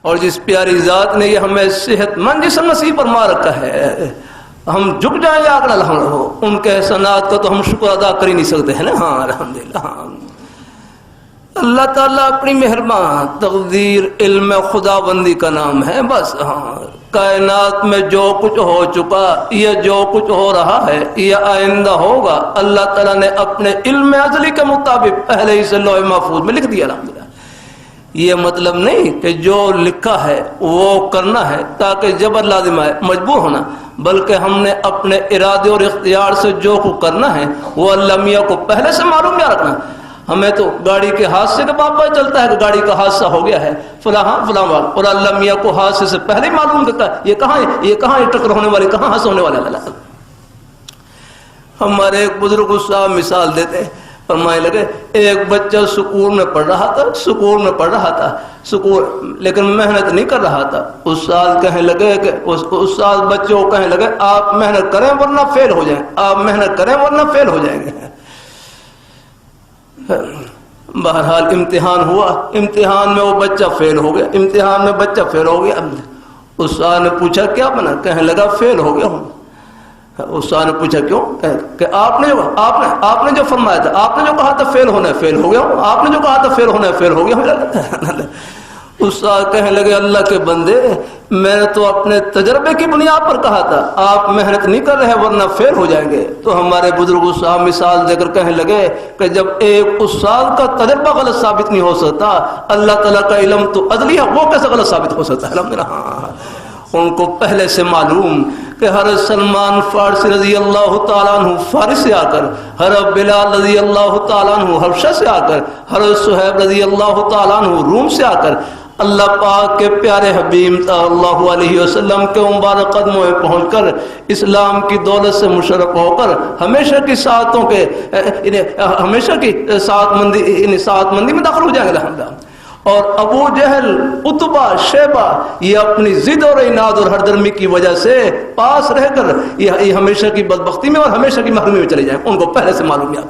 اور جس پیاری ذات نے یہ ہمیں صحت مند جسم نصیب فرما رکھا ہے، ہم جھک جائیں آکر الحمدللہ، ان کے احسانات کا تو ہم شکر ادا کر ہی نہیں سکتے ہیں نا. ہاں الحمدللہ. ہاں اللہ تعالیٰ اپنی مہربان تقدیر علم خدا بندی کا نام ہے بس. ہاں کائنات میں جو کچھ ہو چکا، یہ جو کچھ ہو رہا ہے، یہ آئندہ ہوگا، اللہ تعالیٰ نے اپنے علم ازلی کے مطابق پہلے ہی سے لوح محفوظ میں لکھ دیا الحمدللہ. یہ مطلب نہیں کہ جو لکھا ہے وہ کرنا ہے تاکہ جبر لازم آئے، مجبور ہونا، بلکہ ہم نے اپنے ارادے اور اختیار سے جو کچھ کرنا ہے وہ اللہ میاں کو پہلے سے معلوم کیا رکھنا. ہمیں تو گاڑی کے حادثے کے بعد پتہ چلتا ہے کہ گاڑی کا حادثہ ہو گیا ہے فلاں فلاں وقت، اور اللہ میاں کو حادثے سے پہلے ہی معلوم کرتا ہے یہ کہاں یہ ٹکر ہونے والی، کہاں حادثہ ہونے والا. اللہ ہمارے ایک بزرگ صاحب مثال دیتے ہیں، فرمائے لگے ایک بچہ سکول میں پڑھ رہا تھا لیکن محنت نہیں کر رہا تھا. استاد کہنے لگے کہ استاد بچوں کو کہنے لگے آپ محنت کریں ورنہ فیل ہو جائیں، آپ محنت کریں ورنہ فیل ہو جائیں گے. بہرحال امتحان ہوا، امتحان میں وہ بچہ فیل ہو گیا، استاد نے پوچھا کیا بنا، کہنے لگا فیل ہو گیا ہوں. استاد نے پوچھا کیوں، کہ آپ نے جو فرمایا تھا، آپ نے جو کہا تھا فیل ہونا ہے فیل ہو گیا ہوں، آپ نے جو کہا تھا فیل ہونا ہے فیل ہو گیا ہوں. استاد کہنے لگے اللہ کے بندے میں نے تو اپنے تجربے کی بنیاد پر کہا تھا، آپ محنت نہیں کر رہے ورنہ فیل ہو جائیں گے. تو ہمارے بزرگ صاحب مثال دے کر کہنے لگے کہ جب ایک استاد کا تجربہ غلط ثابت نہیں ہو سکتا، اللہ تعالیٰ کا علم تو ازلی ہے، وہ کیسے غلط ثابت ہو سکتا ہے. الحمدللہ ان کو پہلے سے معلوم کہ حضرت سلمان فارسی رضی اللہ تعالیٰ عنہ فارس سے آ کر، حضرت بلال رضی اللہ تعالیٰ عنہ حبشہ سے آ کر، حضرت صہیب رضی اللہ تعالیٰ عنہ روم سے آ کر اللہ پاک کے پیارے حبیب صلی اللہ علیہ وسلم کے مبارک قدموں میں پہنچ کر اسلام کی دولت سے مشرف ہو کر ہمیشہ کی سعادت مندی میں داخل ہو جائیں گے الحمدللہ. اور ابو جہل، عتبہ، شیبہ یہ اپنی ضد اور عناد اور ہردرمی کی وجہ سے پاس رہ کر یہ ہمیشہ کی بدبختی میں اور ہمیشہ کی محرومی میں چلے جائیں. ان کو پہلے سے معلوم ہے.